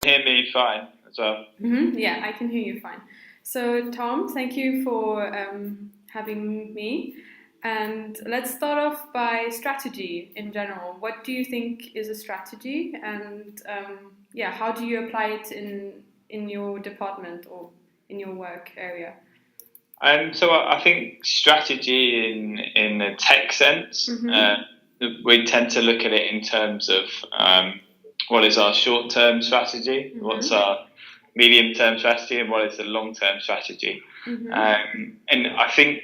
Hear me fine as well. Yeah, I can hear you fine. So, Tom, thank you for having me. And let's start off by strategy in general. What do you think is a strategy? And yeah, how do you apply it in your department or in your work area? So I think strategy in a tech sense, Mm-hmm. we tend to look at it in terms of what is our short term strategy, what's Mm-hmm. our medium term strategy, and what is the long term strategy. Mm-hmm. And I think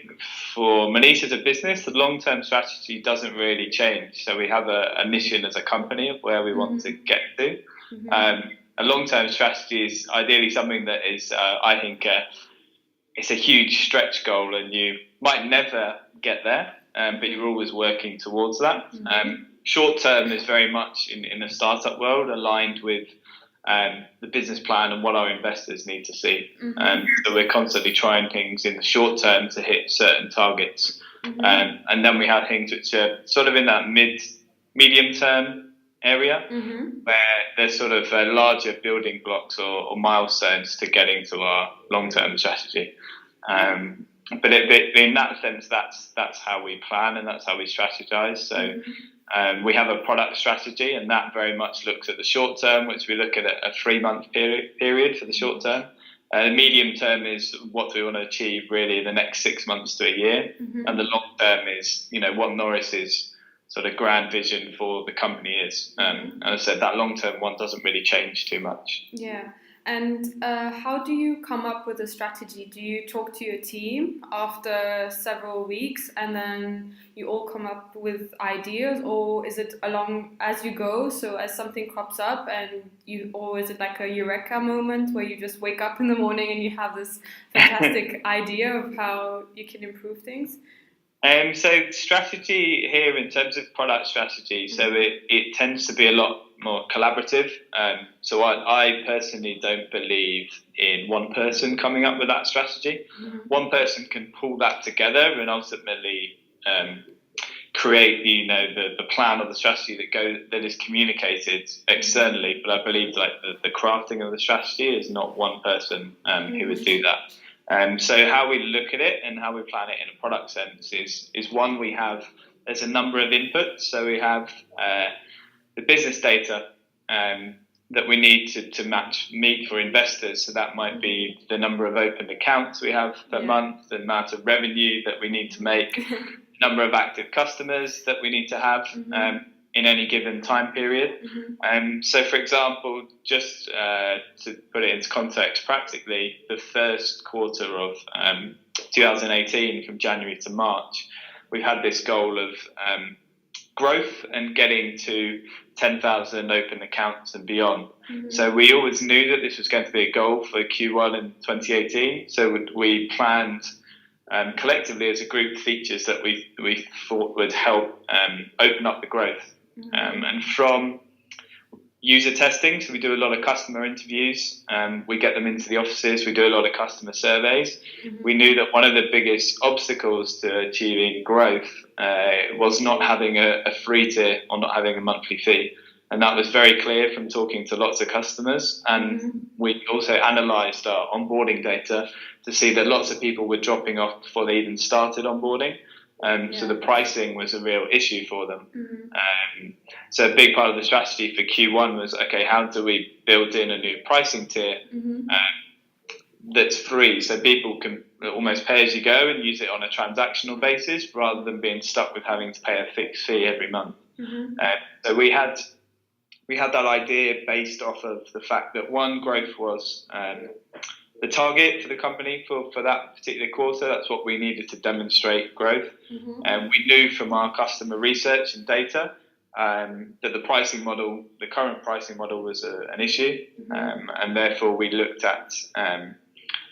for Monese as a business, the long term strategy doesn't really change. So we have a mission as a company of where we want to Mm-hmm. get to. Mm-hmm. Um, a long term strategy is ideally something that is, I think, it's a huge stretch goal, and you might never get there, but you're always working towards that. Mm-hmm. Short term is very much in the startup world aligned with the business plan and what our investors need to see. Mm-hmm. So we're constantly trying things in the short term to hit certain targets, Mm-hmm. and then we have things which are sort of in that medium term area Mm-hmm. where there's sort of larger building blocks or milestones to getting to our long term strategy. Um, but in that sense, that's how we plan and that's how we strategize. So Mm-hmm. we have a product strategy, and that very much looks at the short term, which we look at a 3 month period for the short term. The medium term is what we want to achieve really in the next 6 months to a year, and Mm-hmm. the long term is what Norris's sort of grand vision for the company is. Mm-hmm. And I said that long term one doesn't really change too much. Yeah. And how do you come up with a strategy? Do you talk to your team after several weeks and then you all come up with ideas, or is it along as you go? So as something crops up or is it like a eureka moment where you just wake up in the morning and you have this fantastic idea of how you can improve things? So strategy here in terms of product strategy, so Mm-hmm. it tends to be a lot more collaborative. So I personally don't believe in one person coming up with that strategy. Mm-hmm. One person can pull that together and ultimately create the plan or the strategy that is communicated externally. But I believe like the crafting of the strategy is not one person who would Mm-hmm. do that. So how we look at it and how we plan it in a product sense is one, we have there's a number of inputs. So we have the business data that we need to meet for investors. So that might be the number of opened accounts we have per Yeah. month, the amount of revenue that we need to make, number of active customers that we need to have Mm-hmm. in any given time period. Mm-hmm. So, for example, just to put it into context, practically the first quarter of 2018, from January to March, we've had this goal of growth and getting to 10,000 open accounts and beyond. Mm-hmm. So we always knew that this was going to be a goal for Q1 in 2018. So we planned collectively as a group features that we thought would help open up the growth. Mm-hmm. And from user testing, so we do a lot of customer interviews, we get them into the offices, we do a lot of customer surveys. Mm-hmm. We knew that one of the biggest obstacles to achieving growth was not having a free tier or not having a monthly fee. And that was very clear from talking to lots of customers. And Mm-hmm. we also analysed our onboarding data to see that lots of people were dropping off before they even started onboarding. So the Yeah. pricing was a real issue for them. Mm-hmm. So a big part of the strategy for Q1 was, okay, how do we build in a new pricing tier Mm-hmm. that's free, so people can almost pay as you go and use it on a transactional basis rather than being stuck with having to pay a fixed fee every month. Mm-hmm. So we had that idea based off of the fact that one, growth was the target for the company for that particular quarter. That's what we needed to demonstrate growth. Mm-hmm. And we knew from our customer research and data that the current pricing model was an issue. Mm-hmm. And therefore we looked at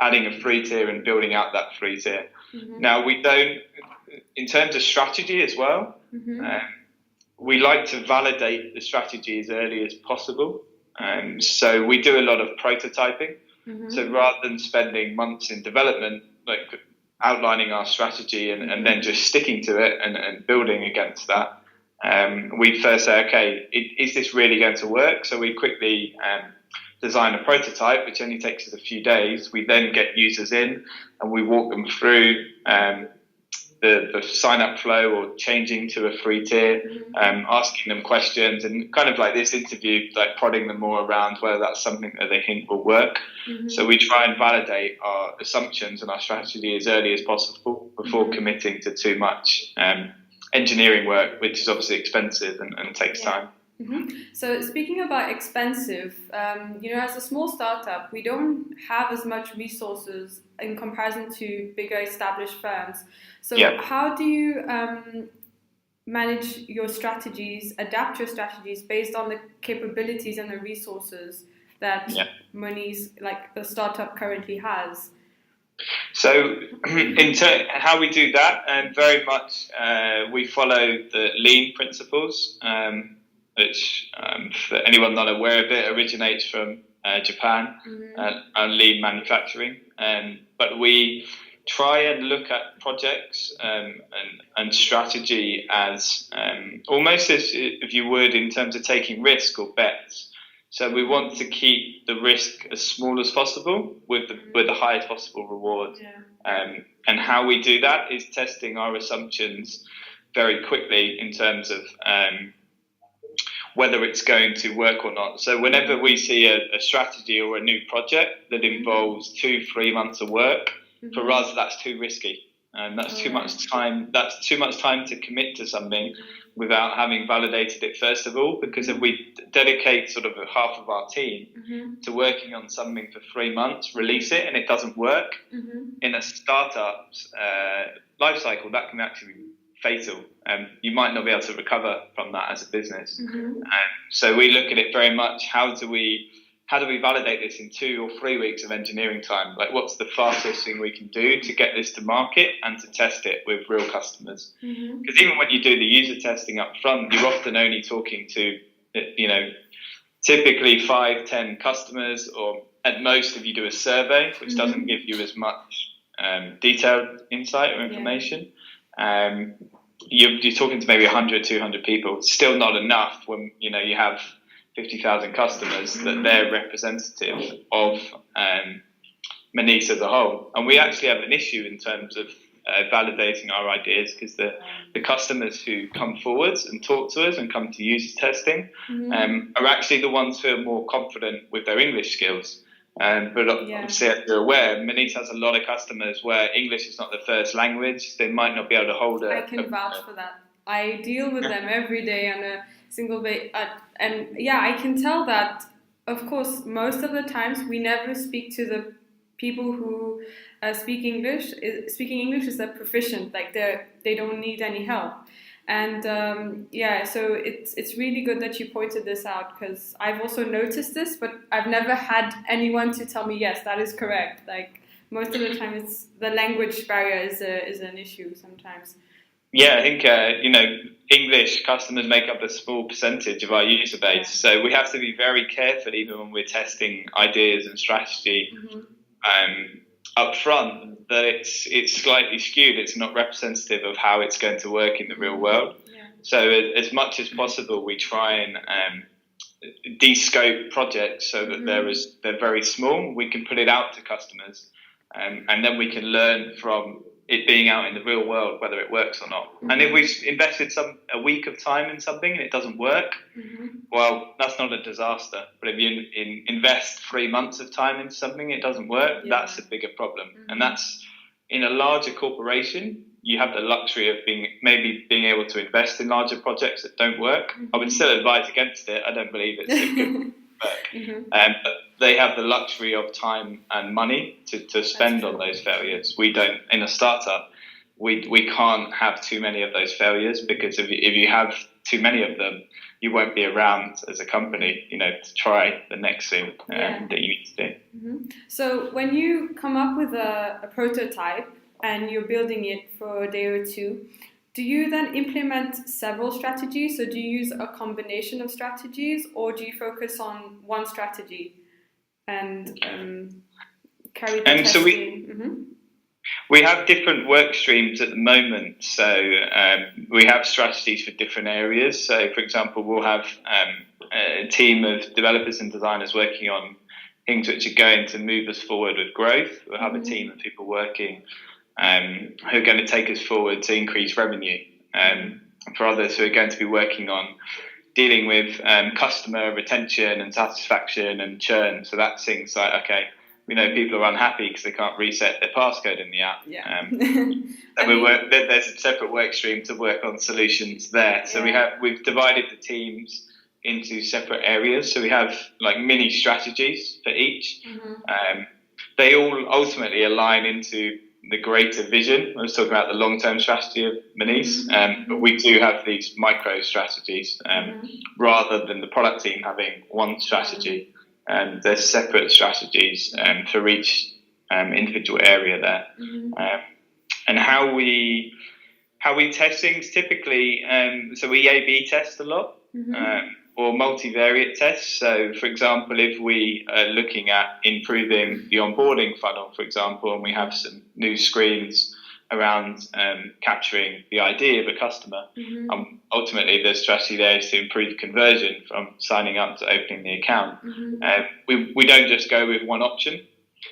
adding a free tier and building out that free tier. Mm-hmm. Now we don't, in terms of strategy as well, Mm-hmm. we like to validate the strategy as early as possible. So we do a lot of prototyping. So Mm-hmm. rather than spending months in development, like outlining our strategy and then just sticking to it and building against that, we first say, okay, is this really going to work? So we quickly design a prototype, which only takes us a few days. We then get users in and we walk them through the sign-up flow or changing to a free tier, asking them questions and kind of like this interview, like prodding them more around whether that's something that they think will work. So we try and validate our assumptions and our strategy as early as possible before committing to too much engineering work, which is obviously expensive and takes time. So speaking about expensive, as a small startup, we don't have as much resources in comparison to bigger established firms. So how do you manage your strategies, adapt your strategies based on the capabilities and the resources that Monese, like the startup, currently has? So how we do that, very much we follow the lean principles, which, for anyone not aware of it, originates from Japan and lean manufacturing. But we try and look at projects and strategy as almost as if you would in terms of taking risk or bets. So we want to keep the risk as small as possible with the highest possible reward. And how we do that is testing our assumptions very quickly in terms of whether it's going to work or not. So whenever we see a strategy or a new project that involves 2-3 months of work, for us that's too risky. And that's too much time. That's too much time to commit to something without having validated it first of all. Because if we dedicate sort of half of our team to working on something for 3 months, release it, and it doesn't work in a startup's life cycle, that can actually be fatal. You might not be able to recover from that as a business. So we look at it very much. How do we validate this in 2 or 3 weeks of engineering time? Like, what's the fastest thing we can do to get this to market and to test it with real customers? Because even when you do the user testing up front, you're often only talking to, typically 5-10 customers, or at most if you do a survey, which doesn't give you as much detailed insight or information. You're talking to maybe 100-200 people. It's still not enough when you have 50,000 customers that they're representative of Monese as a whole. And we actually have an issue in terms of validating our ideas, because the customers who come forwards and talk to us and come to user testing are actually the ones who are more confident with their English skills. But obviously, as you're aware, Monese has a lot of customers where English is not the first language. They might not be able to hold I can vouch for that. I deal with them every day on a single base. And I can tell that, of course, most of the times we never speak to the people who speak English. Speaking English is that proficient, like they don't need any help. And so it's really good that you pointed this out, because I've also noticed this, but I've never had anyone to tell me, yes, that is correct. Like, most of the time, it's the language barrier is an issue sometimes. Yeah, I think English customers make up a small percentage of our user base, so we have to be very careful even when we're testing ideas and strategy up front, that it's slightly skewed. It's not representative of how it's going to work in the real world. So as much as possible, we try and de-scope projects so that they're very small. We can put it out to customers, and then we can learn from it being out in the real world whether it works or not. And if we've invested a week of time in something and it doesn't work, well, that's not a disaster. But if you invest 3 months of time into something, it doesn't work, that's a bigger problem. And that's, in a larger corporation, you have the luxury of being able to invest in larger projects that don't work. I would still advise against it. I don't believe it's a good work. But they have the luxury of time and money to spend on those failures. We don't. In a startup, we can't have too many of those failures, because if you have too many of them, you won't be around as a company, to try the next thing that you need to do. So when you come up with a prototype and you're building it for a day or two, do you then implement several strategies? So do you use a combination of strategies, or do you focus on one strategy and carry the testing? So we have different work streams at the moment. So we have strategies for different areas. So, for example, we'll have a team of developers and designers working on things which are going to move us forward with growth. We'll have a team of people working who are going to take us forward to increase revenue. For others who are going to be working on dealing with customer retention and satisfaction and churn. So that's things like, okay, we know people are unhappy because they can't reset their passcode in the app. Yeah. So there's a separate work stream to work on solutions there. So we've divided the teams into separate areas. So we have like mini strategies for each. They all ultimately align into the greater vision. I was talking about the long-term strategy of Monese, but we do have these micro strategies rather than the product team having one strategy. There's separate strategies for each individual area there. And how we test things typically, so we A/B test a lot, or multivariate tests. So, for example, if we are looking at improving the onboarding funnel, for example, and we have some new screens around capturing the ID of a customer, ultimately the strategy there is to improve conversion from signing up to opening the account. We don't just go with one option.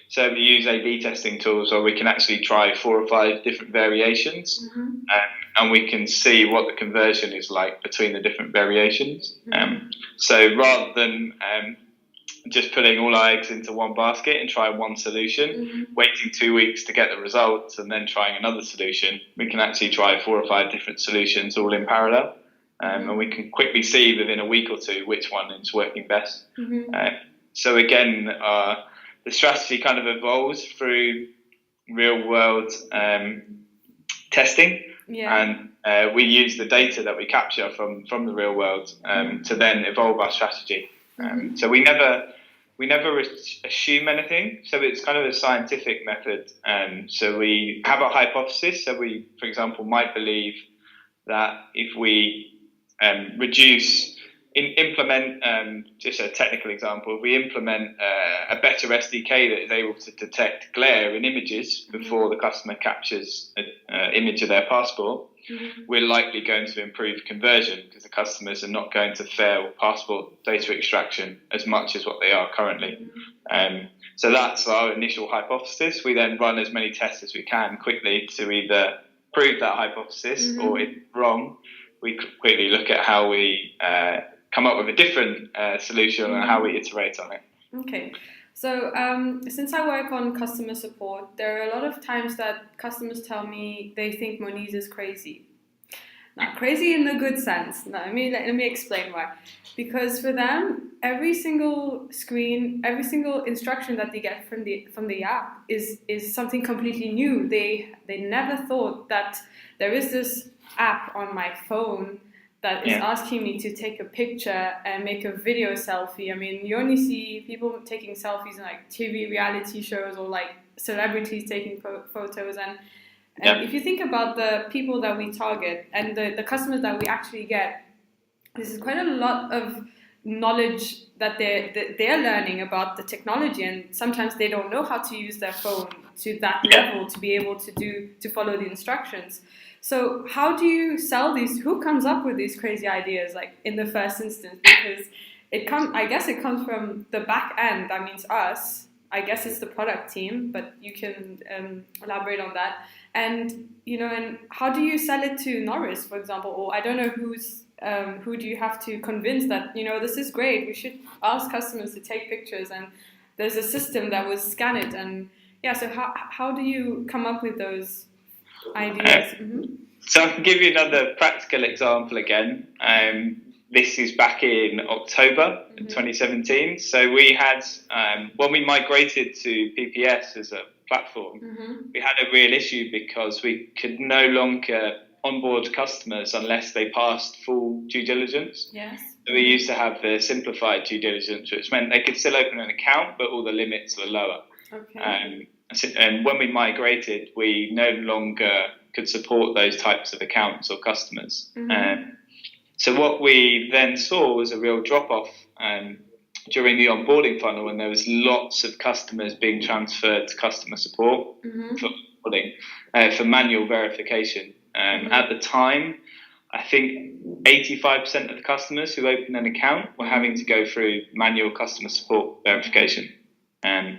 So we use A/B testing tools where we can actually try 4 or 5 different variations, and we can see what the conversion is like between the different variations. So rather than just putting all our eggs into one basket and trying one solution, waiting 2 weeks to get the results and then trying another solution, we can actually try 4 or 5 different solutions all in parallel, and we can quickly see within a week or two which one is working best. So again, the strategy kind of evolves through real world testing, and we use the data that we capture from the real world to then evolve our strategy. So we never assume anything. So it's kind of a scientific method. So we have a hypothesis. So we, for example, might believe that if we implement, just a technical example, if we implement a better SDK that is able to detect glare in images before the customer captures an image of their passport, we're likely going to improve conversion because the customers are not going to fail passport data extraction as much as what they are currently. So that's our initial hypothesis. We then run as many tests as we can quickly to either prove that hypothesis or if wrong, we quickly look at how we come up with a different solution and how we iterate on it. Okay. So since I work on customer support, there are a lot of times that customers tell me they think Monese is crazy. Now, crazy in the good sense. Now, let me explain why. Because for them, every single screen, every single instruction that they get from the app is something completely new. They never thought that there is this app on my phone that is asking me to take a picture and make a video selfie. I mean, you only see people taking selfies in like TV reality shows or like celebrities taking photos. And if you think about the people that we target and the customers that we actually get, this is quite a lot of knowledge that they're learning about the technology, and sometimes they don't know how to use their phone to that level to be able to follow the instructions. So how do you sell these? Who comes up with these crazy ideas, like in the first instance? Because I guess it comes from the back end. That means us. I guess it's the product team, but you can elaborate on that. And and how do you sell it to Norris, for example? Or I don't know who do you have to convince that this is great. We should ask customers to take pictures, and there's a system that will scan it. And so how do you come up with those ideas? So I can give you another practical example again. This is back in October 2017. So we had, when we migrated to PPS as a platform, we had a real issue because we could no longer onboard customers unless they passed full due diligence. Yes. So we used to have the simplified due diligence, which meant they could still open an account, but all the limits were lower. Okay. And when we migrated, we no longer could support those types of accounts or customers. So what we then saw was a real drop-off during the onboarding funnel, when there was lots of customers being transferred to customer support for onboarding, for manual verification. At the time, I think 85% of the customers who opened an account were having to go through manual customer support verification. Um,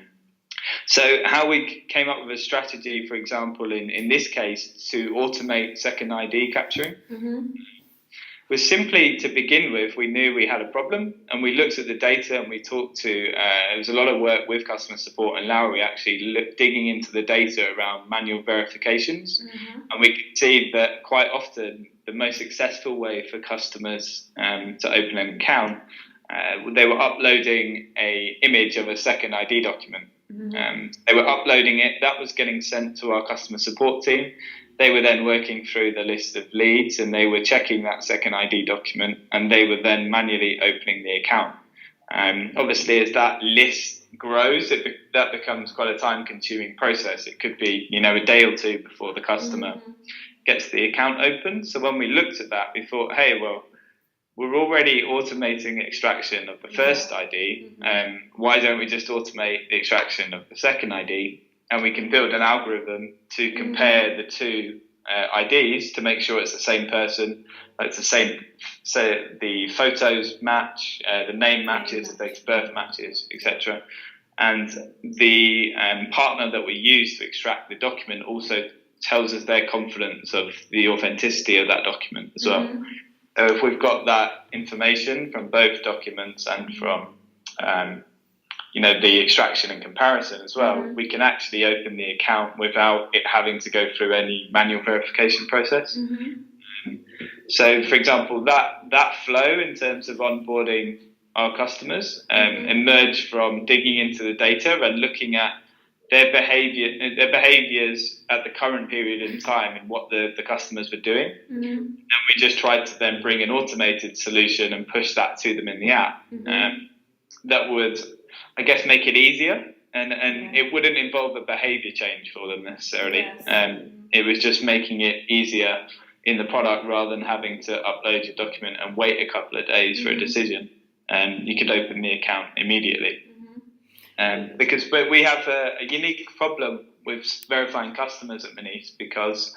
so how we came up with a strategy, for example, in this case, to automate second ID capturing, was simply to begin with, we knew we had a problem and we looked at the data and we talked to, there was a lot of work with customer support and Lowry actually digging into the data around manual verifications. And we could see that quite often the most successful way for customers to open an account, they were uploading an image of a second ID document. They were uploading it, that was getting sent to our customer support team. They were then working through the list of leads and they were checking that second ID document and they were then manually opening the account. Obviously, as that list grows, that becomes quite a time-consuming process. It could be, a day or two before the customer gets the account open. So when we looked at that, we thought, hey, well, we're already automating extraction of the first ID. Why don't we just automate the extraction of the second ID? And we can build an algorithm to compare the two IDs to make sure it's the same person, it's the same, so the photos match, the name matches, the date of birth matches, etc. And the partner that we use to extract the document also tells us their confidence of the authenticity of that document as well. So if we've got that information from both documents and from the extraction and comparison as well, we can actually open the account without it having to go through any manual verification process. So, for example, that flow in terms of onboarding our customers emerged from digging into the data and looking at their behaviors at the current period in time and what the customers were doing. And we just tried to then bring an automated solution and push that to them in the app. That would, I guess, make it easier, and it wouldn't involve a behavior change for them necessarily. It was just making it easier in the product rather than having to upload your document and wait a couple of days for a decision. You could open the account immediately. Because we have a unique problem with verifying customers at Monese because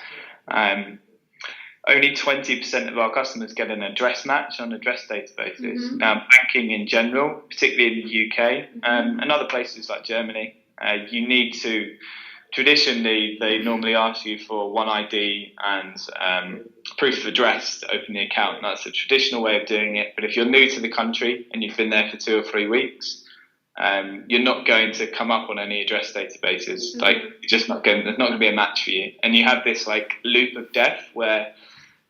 only 20% of our customers get an address match on address databases. Now, banking in general, particularly in the UK and other places like Germany, you need to, traditionally, they normally ask you for one ID and proof of address to open the account. That's a traditional way of doing it. But if you're new to the country and you've been there for 2 or 3 weeks, you're not going to come up on any address databases. Like, you're just not going. There's not going to be a match for you. And you have this loop of death where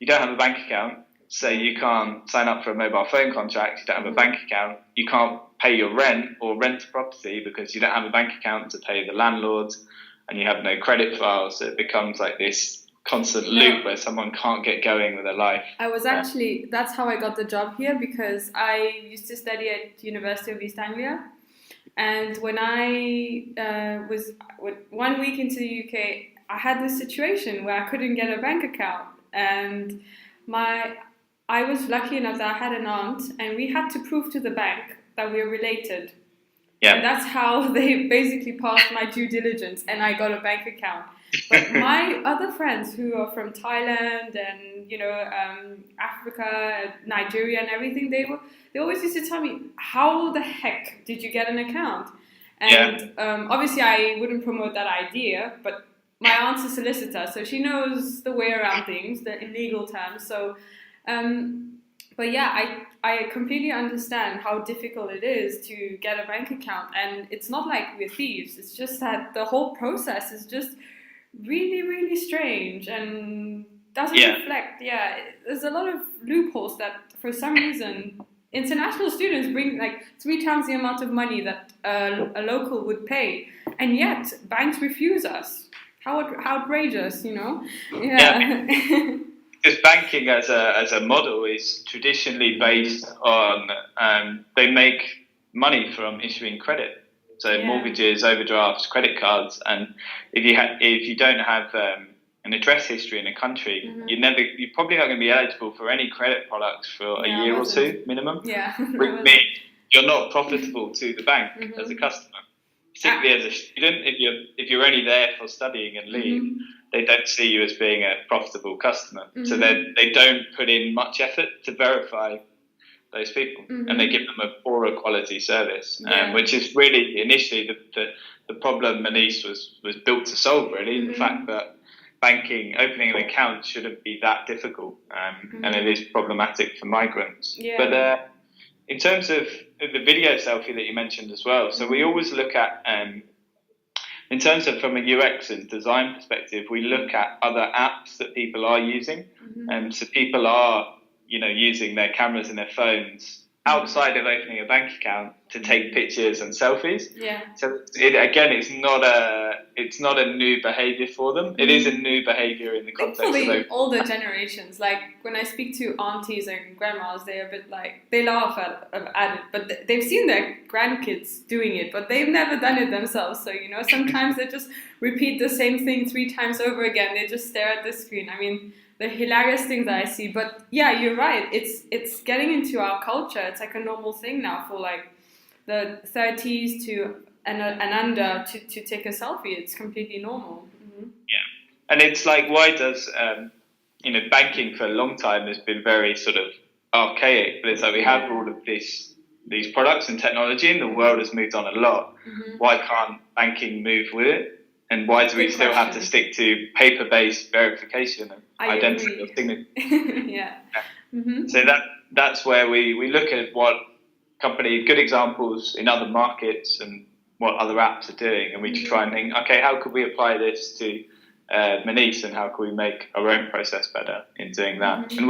you don't have a bank account, so you can't sign up for a mobile phone contract. You don't have a bank account. You can't pay your rent or rent a property because you don't have a bank account to pay the landlords, and you have no credit file. So it becomes like this constant loop where someone can't get going with their life. I was actually, that's how I got the job here, because I used to study at University of East Anglia. And when I was 1 week into the UK, I had this situation where I couldn't get a bank account. And I was lucky enough that I had an aunt, and we had to prove to the bank that we were related. And that's how they basically passed my due diligence, and I got a bank account. But my other friends who are from Thailand and Africa, Nigeria, and everything, they always used to tell me, "How the heck did you get an account?" And obviously, I wouldn't promote that idea, but my aunt's a solicitor, so she knows the way around things, the legal terms. So, but yeah, I completely understand how difficult it is to get a bank account, and it's not like we're thieves. It's just that the whole process is just really, really strange and doesn't reflect. Yeah, there's a lot of loopholes that, for some reason, international students bring 3 times the amount of money that a local would pay, and yet banks refuse us. How outrageous, Yeah. Because banking as a model is traditionally based on they make money from issuing credit. So mortgages, overdrafts, credit cards, and if you don't have an address history in a country, you're probably not going to be eligible for any credit products for a year or 2 minimum. Which means you're not profitable to the bank as a customer, particularly as a student. If you're only there for studying and leave, they don't see you as being a profitable customer. So they don't put in much effort to verify those people, and they give them a poorer quality service, which is really initially the problem Monese was built to solve. Really, the fact that opening an account shouldn't be that difficult, and it is problematic for migrants. But in terms of the video selfie that you mentioned as well, so we always look at, in terms of from a UX and design perspective, we look at other apps that people are using, and so people are, using their cameras and their phones outside of opening a bank account to take pictures and selfies. So it's not a new behaviour for them. It is a new behaviour in the context for the of older generations. Like when I speak to aunties and grandmas, they're a bit like, they laugh at it, but they've seen their grandkids doing it, but they've never done it themselves. So sometimes they just repeat the same thing 3 times over again. They just stare at the screen. I mean, the hilarious things that I see. But yeah, you're right. It's getting into our culture. It's like a normal thing now for like the 30s to and under to take a selfie. It's completely normal. Yeah, and it's like, why does banking for a long time has been very sort of archaic, but it's like we have all of these products and technology, and the world has moved on a lot. Why can't banking move with it? And why do we still have to stick to paper-based verification and identical signature? So that's where we look at what good examples in other markets and what other apps are doing, and we try and think, okay, how could we apply this to Monese, and how can we make our own process better in doing that? And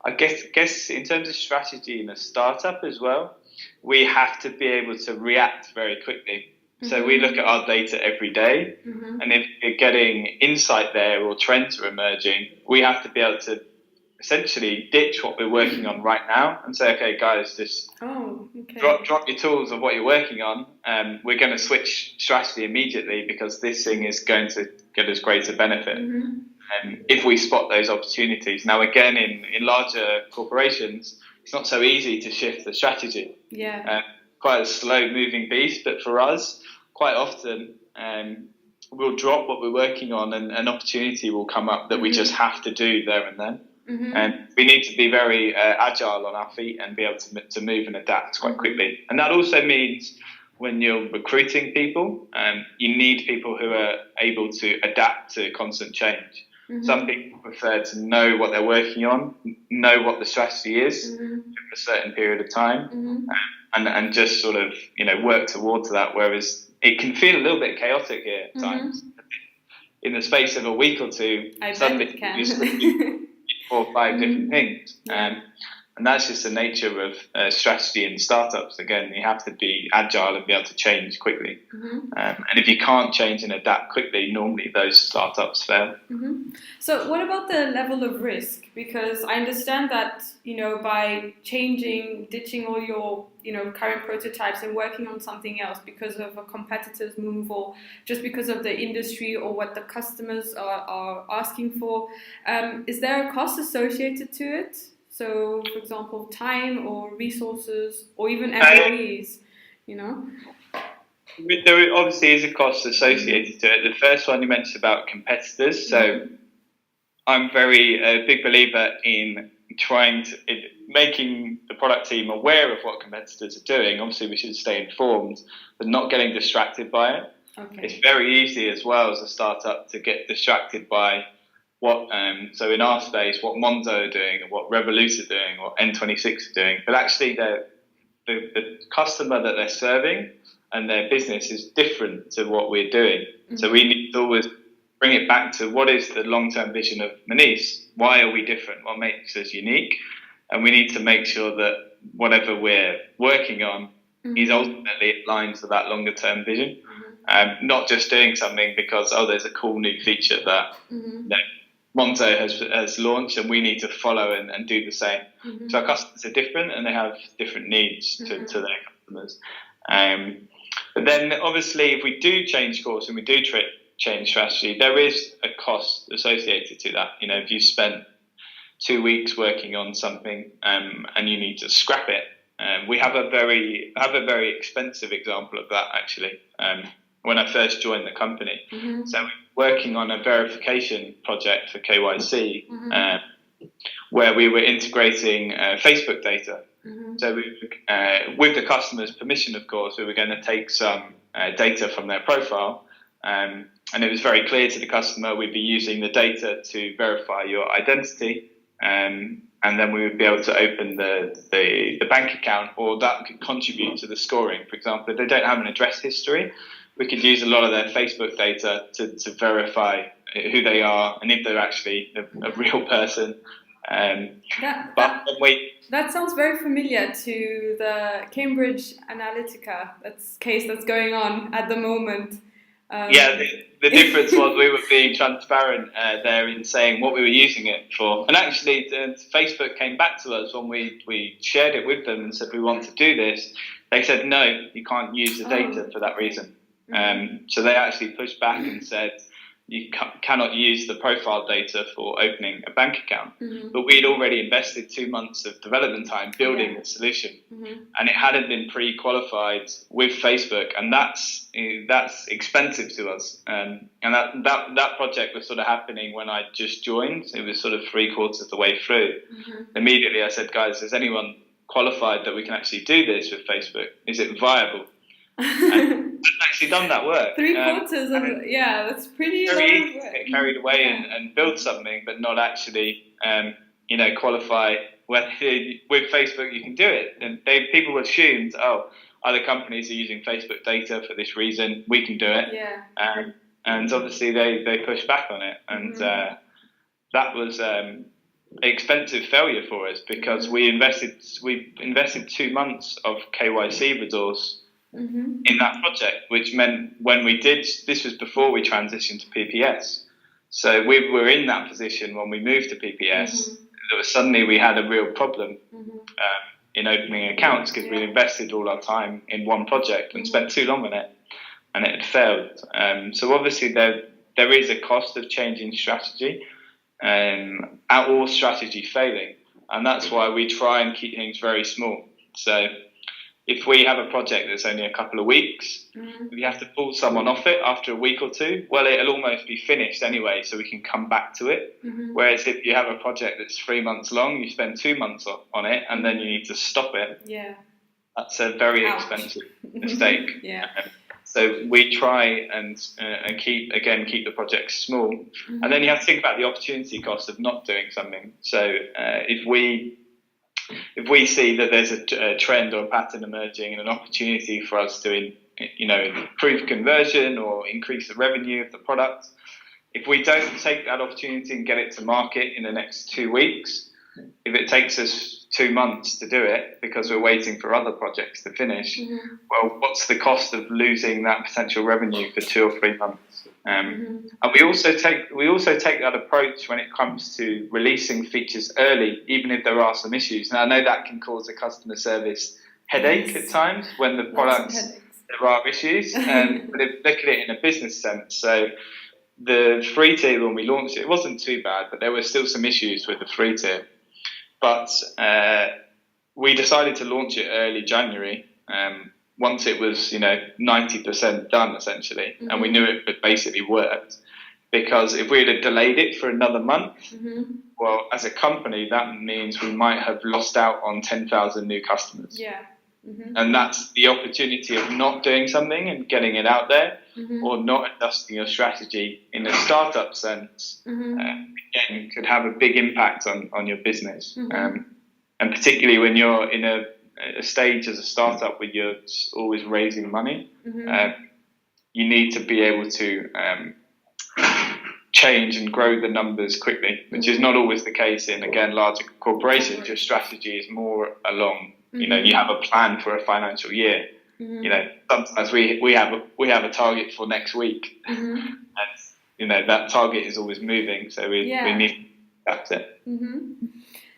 I guess in terms of strategy in a startup as well, we have to be able to react very quickly. So we look at our data every day, and if we're getting insight there or trends are emerging, we have to be able to essentially ditch what we're working on right now and say, okay, guys, just drop your tools of what you're working on. We're going to switch strategy immediately because this thing is going to get us greater benefit. If we spot those opportunities. Now, again, in larger corporations, it's not so easy to shift the strategy. Quite a slow moving beast, but for us, quite often we'll drop what we're working on and an opportunity will come up that we just have to do there and then. And we need to be very agile on our feet and be able to move and adapt quite quickly. And that also means when you're recruiting people, you need people who are able to adapt to constant change. Some people prefer to know what they're working on, know what the strategy is for a certain period of time, and just sort of work towards that. Whereas it can feel a little bit chaotic here at times. In the space of a week or two, suddenly you're switching 4 or 5 different things. And that's just the nature of strategy in startups. Again, you have to be agile and be able to change quickly. And if you can't change and adapt quickly, normally those startups fail. So what about the level of risk? Because I understand that, by ditching all your, current prototypes and working on something else because of a competitor's move or just because of the industry or what the customers are asking for, is there a cost associated to it? So, for example, time or resources or even employees, There obviously is a cost associated to it. The first one you mentioned about competitors. So I'm a big believer in making the product team aware of what competitors are doing. Obviously, we should stay informed, but not getting distracted by it. It's very easy as well as a startup to get distracted by so in our space, what Monzo are doing, and what Revolut are doing, what N26 are doing, but actually the customer that they're serving and their business is different to what we're doing. So we need to always bring it back to what is the long-term vision of Monese? Why are we different? What makes us unique? And we need to make sure that whatever we're working on is ultimately aligned to that longer-term vision. Not just doing something because, there's a cool new feature that Monzo has launched and we need to follow and do the same. So our customers are different and they have different needs to their customers. But then obviously if we do change course and we do change strategy, there is a cost associated to that. If you spent 2 weeks working on something and you need to scrap it, we have a very expensive example of that actually. When I first joined the company. So working on a verification project for KYC, where we were integrating Facebook data. So with the customer's permission, of course, we were going to take some data from their profile, and it was very clear to the customer we'd be using the data to verify your identity, and then we would be able to open the bank account, or that could contribute to the scoring. For example, if they don't have an address history, we could use a lot of their Facebook data to verify who they are and if they're actually a real person. That sounds very familiar to the Cambridge Analytica case that's going on at the moment. The difference was we were being transparent there in saying what we were using it for. And actually, Facebook came back to us when we shared it with them and said we want to do this. They said, no, you can't use the data for that reason. So they actually pushed back and said, you cannot use the profile data for opening a bank account. But we'd already invested 2 months of development time building the solution, and it hadn't been pre-qualified with Facebook, and that's expensive to us. And that project was sort of happening when I just joined. It was sort of 3/4 of the way through. Immediately I said, guys, is anyone qualified that we can actually do this with Facebook? Is it viable? And I've actually done that work. 3/4 that's pretty very easy to get carried away and build something, but not actually, qualify. With Facebook, you can do it, and people assumed, other companies are using Facebook data for this reason, we can do it. And obviously they pushed back on it, and that was expensive failure for us because we invested 2 months of KYC resource in that project, which meant when we did, this was before we transitioned to PPS. So we were in that position when we moved to PPS. Suddenly we had a real problem in opening accounts because we'd invested all our time in one project and spent too long on it, and it had failed. So obviously there is a cost of changing strategy, or strategy failing, and that's why we try and keep things very small. So if we have a project that's only a couple of weeks, we have to pull someone off it after a week or two. Well, it'll almost be finished anyway, so we can come back to it. Whereas if you have a project that's 3 months long, you spend 2 months on it, and then you need to stop it. That's a very expensive mistake. So we try and keep the project small, and then you have to think about the opportunity cost of not doing something. So if we see that there's a trend or a pattern emerging and an opportunity for us to improve conversion or increase the revenue of the product, if we don't take that opportunity and get it to market in the next 2 weeks, if it takes us 2 months to do it because we're waiting for other projects to finish, well, what's the cost of losing that potential revenue for 2 or 3 months? And we also take that approach when it comes to releasing features early, even if there are some issues. Now I know that can cause a customer service headache at times when the products there are issues, but look at it in a business sense. So the free tier, when we launched it wasn't too bad, but there were still some issues with the free tier. But we decided to launch it early January. Once it was, 90% done essentially, and we knew it basically worked, because if we had delayed it for another month, well, as a company, that means we might have lost out on 10,000 new customers. And that's the opportunity of not doing something and getting it out there, or not adjusting your strategy in a startup sense. Again, could have a big impact on your business, and particularly when you're in a stage as a startup where you're always raising money, you need to be able to change and grow the numbers quickly, which is not always the case in, again, larger corporations. Your strategy is more along, you have a plan for a financial year. Sometimes we have a target for next week, and that target is always moving, so we need to adapt it.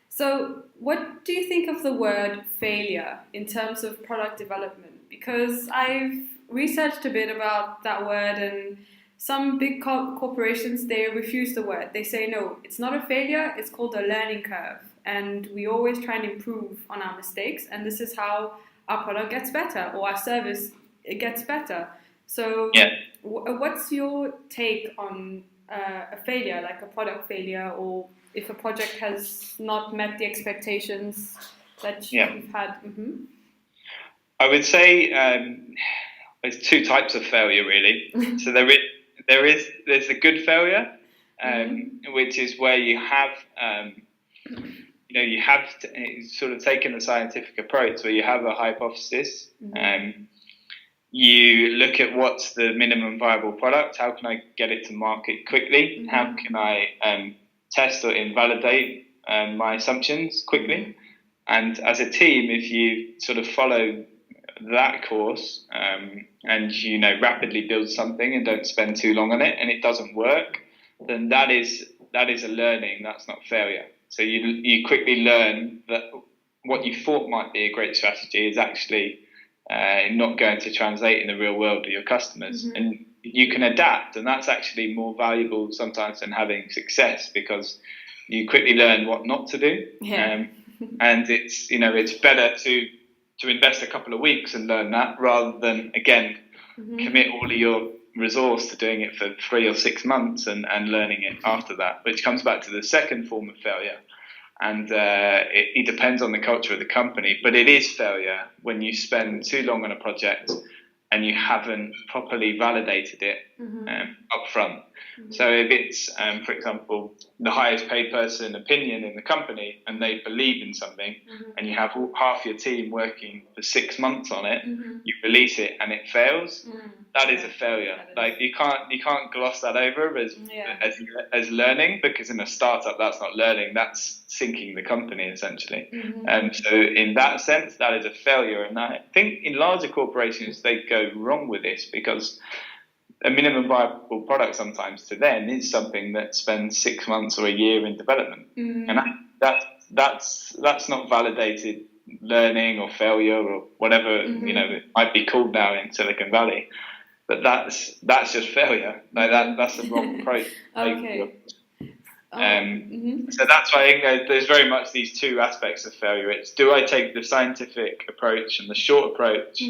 So what do you think of the word failure in terms of product development? Because I've researched a bit about that word, and some big corporations, they refuse the word. They say, no, it's not a failure, it's called a learning curve. And we always try and improve on our mistakes, and this is how our product gets better, or our service gets better. So what's your take on a failure, like a product failure, or if a project has not met the expectations that Yeah. you've had? I would say there's two types of failure, really. So there's a good failure, which is where you have sort of taken the scientific approach where you have a hypothesis. You look at what's the minimum viable product. How can I get it to market quickly? How can I test or invalidate my assumptions quickly? And as a team, if you sort of follow that course and rapidly build something and don't spend too long on it, and it doesn't work, then that is a learning. That's not failure. So you quickly learn that what you thought might be a great strategy is actually not going to translate in the real world to your customers, and you can adapt, and that's actually more valuable sometimes than having success, because you quickly learn what not to do. And it's better to invest a couple of weeks and learn that, rather than again commit all of your resource to doing it for 3 or 6 months and learning it after that, which comes back to the second form of failure. And it depends on the culture of the company, but it is failure when you spend too long on a project and you haven't properly validated it up front. So if it's, for example, the highest paid person opinion in the company and they believe in something, and you have half your team working for 6 months on it, you release it and it fails, that is a failure. Like you can't gloss that over as learning, because in a startup that's not learning, that's sinking the company essentially. So in that sense, that is a failure. And I think in larger corporations they go wrong with this, because a minimum viable product sometimes to them is something that spends 6 months or a year in development, and that's not validated learning or failure or whatever it might be called now in Silicon Valley. But that's just failure. Like that's the wrong approach. Okay. So that's why I think there's very much these two aspects of failure. It's, do I take the scientific approach and the short approach?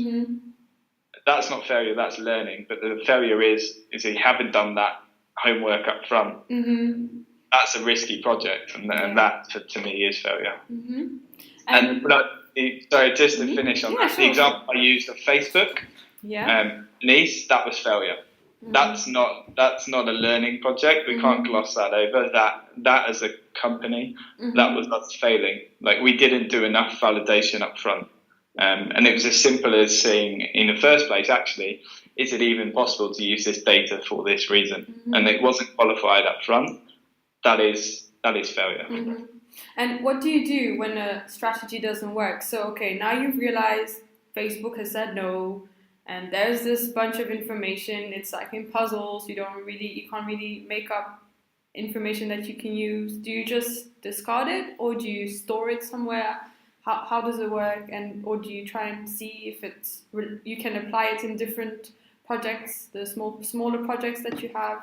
That's not failure, that's learning. But the failure is if you haven't done that homework up front. That's a risky project, and that to me is failure. Sorry, just to finish on that, the example I used of Facebook, Monese, that was failure. That's not a learning project. We can't gloss that over. That as a company, that was us failing. Like we didn't do enough validation up front. And it was as simple as saying, in the first place, actually, is it even possible to use this data for this reason? And it wasn't qualified up front. That is failure. And what do you do when a strategy doesn't work? So, okay, now you've realized Facebook has said no, and there's this bunch of information. It's like in puzzles. You can't really make up information that you can use. Do you just discard it, or do you store it somewhere? How does it work? Or do you try and see if you can apply it in different projects, the smaller projects that you have?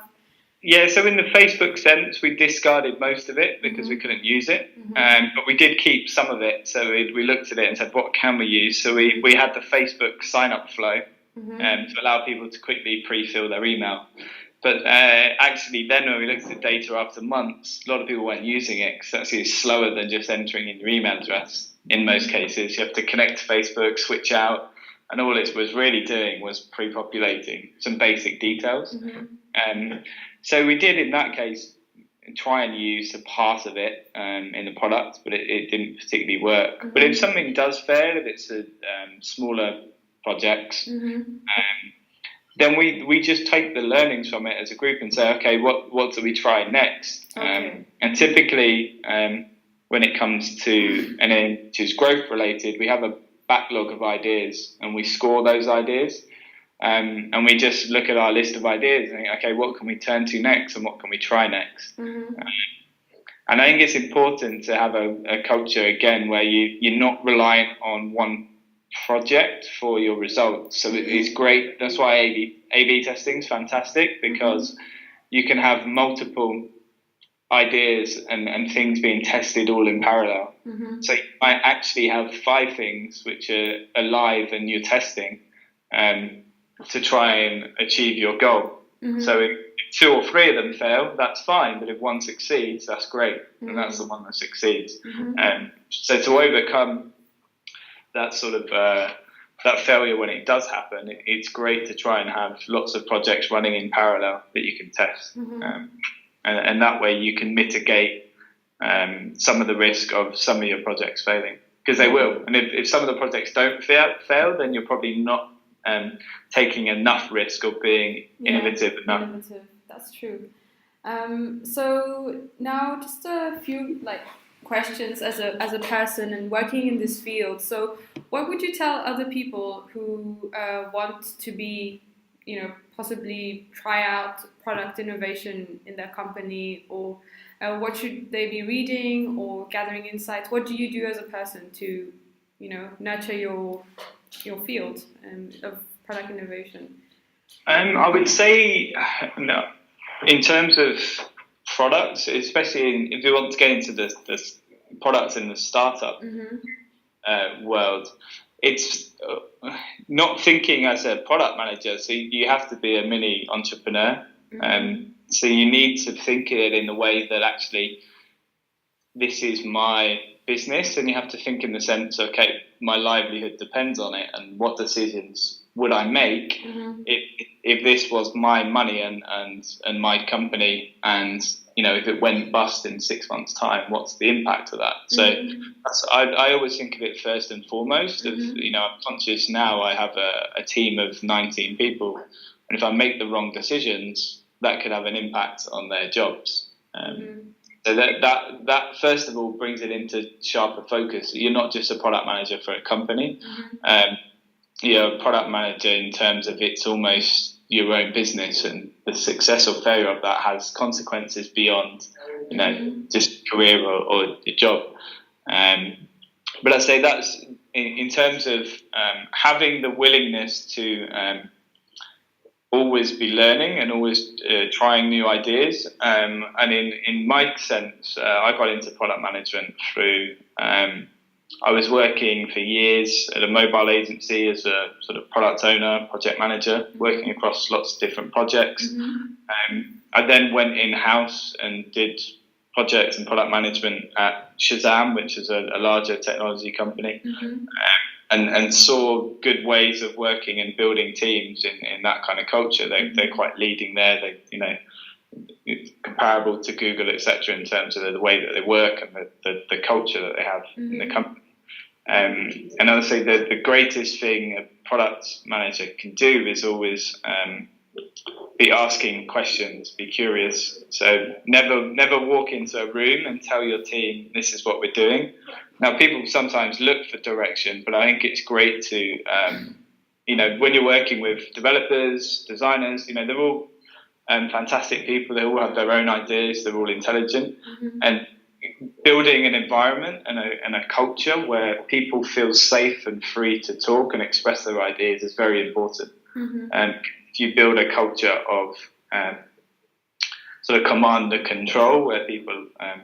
Yeah, so in the Facebook sense, we discarded most of it because we couldn't use it, but we did keep some of it. So we looked at it and said, what can we use? So we had the Facebook sign-up flow to allow people to quickly pre-fill their email. But actually then when we looked at the data after months, a lot of people weren't using it, because actually it's slower than just entering in your email address. In most cases, you have to connect to Facebook, switch out, and all it was really doing was pre-populating some basic details. So we did, in that case, try and use a part of it in the product, but it didn't particularly work. But if something does fail, if it's a smaller projects, then we just take the learnings from it as a group and say, okay, what do we try next? And typically, when it comes to anything which is growth related, we have a backlog of ideas and we score those ideas. And we just look at our list of ideas and think, okay, what can we turn to next and what can we try next? And I think it's important to have a culture, again, where you're not reliant on one project for your results. So it's great. That's why A/B testing is fantastic, because you can have multiple ideas and things being tested all in parallel. So you might actually have 5 things which are alive and you're testing to try and achieve your goal. So if 2 or 3 of them fail, that's fine, but if one succeeds, that's great, and that's the one that succeeds. So to overcome that sort of that failure when it does happen, it's great to try and have lots of projects running in parallel that you can test, and that way you can mitigate some of the risk of some of your projects failing, because they will. And if some of the projects don't fail, then you're probably not taking enough risk of being innovative enough. Innovative. That's true. So now just a few questions as a person and working in this field. So what would you tell other people who want to be, possibly try out product innovation in their company, or what should they be reading or gathering insights? What do you do as a person to, nurture your field of product innovation? I would say, no, in terms of products, especially if you want to get into the products in the startup world, it's not thinking as a product manager. So you have to be a mini entrepreneur. So you need to think it in the way that actually this is my business, and you have to think in the sense, okay, my livelihood depends on it, and what decisions would I make if this was my money and my company, and if it went bust in 6 months' time, what's the impact of that? So I always think of it first and foremost. I'm conscious now I have a team of 19 people, and if I make the wrong decisions, that could have an impact on their jobs. So that first of all brings it into sharper focus. You're not just a product manager for a company. You're a product manager in terms of it's almost your own business, and the success or failure of that has consequences beyond, just career or your job. But I'd say that's in terms of having the willingness to always be learning and always trying new ideas. And in my sense, I got into product management through, I was working for years at a mobile agency as a sort of product owner, project manager, working across lots of different projects. I then went in-house and did projects and product management at Shazam, which is a larger technology company. And saw good ways of working and building teams in that kind of culture. They're quite leading there. It's comparable to Google, etc., in terms of the way that they work and the culture that they have in the company. And I would say that the greatest thing a product manager can do is always be asking questions, be curious. So never walk into a room and tell your team this is what we're doing. Now, people sometimes look for direction, but I think it's great to, when you're working with developers, designers, they're all fantastic people. They all have their own ideas. They're all intelligent. And building an environment and a culture where people feel safe and free to talk and express their ideas is very important. If you build a culture of sort of command and control, where people are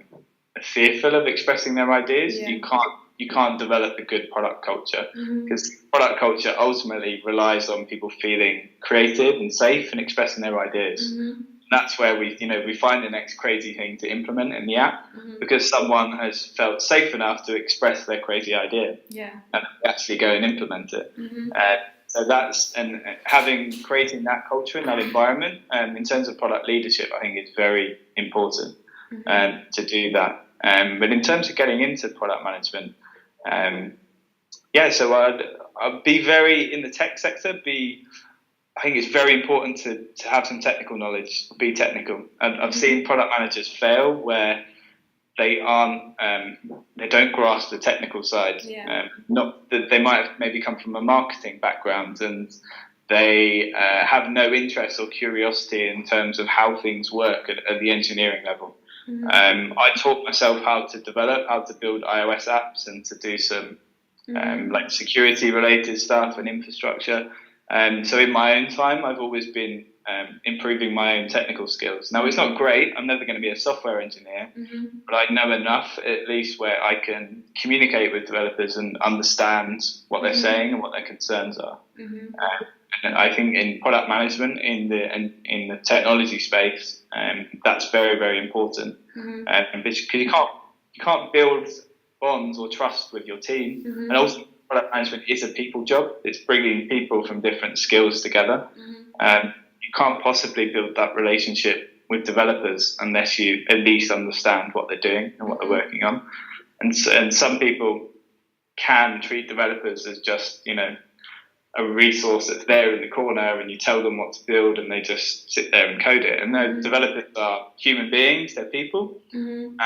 fearful of expressing their ideas, you can't develop a good product culture, because product culture ultimately relies on people feeling creative and safe and expressing their ideas. That's where we find the next crazy thing to implement in the app, because someone has felt safe enough to express their crazy idea and actually go and implement it. So that's, and creating that culture in that environment, in terms of product leadership, I think it's very important to do that. But in terms of getting into product management, so I'd be very, in the tech sector, I think it's very important to have some technical knowledge, be technical. I've seen product managers fail where they don't grasp the technical side. Not that they might have maybe come from a marketing background, and they have no interest or curiosity in terms of how things work at the engineering level. I taught myself how to develop, how to build iOS apps, and to do some security related stuff and infrastructure. So in my own time, I've always been improving my own technical skills. Now, it's not great. I'm never going to be a software engineer, but I know enough, at least, where I can communicate with developers and understand what they're saying and what their concerns are. And I think in product management, in the technology space, that's very, very important. Because you can't build bonds or trust with your team, and also product management is a people job. It's bringing people from different skills together. You can't possibly build that relationship with developers unless you at least understand what they're doing and what they're working on. And some people can treat developers as just, a resource that's there in the corner, and you tell them what to build and they just sit there and code it. And no, developers are human beings, they're people. And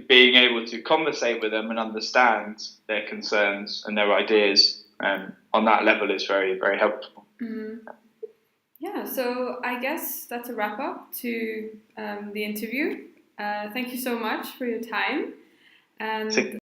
being able to conversate with them and understand their concerns and their ideas on that level is very, very helpful. Yeah, so I guess that's a wrap up to the interview. Thank you so much for your time. And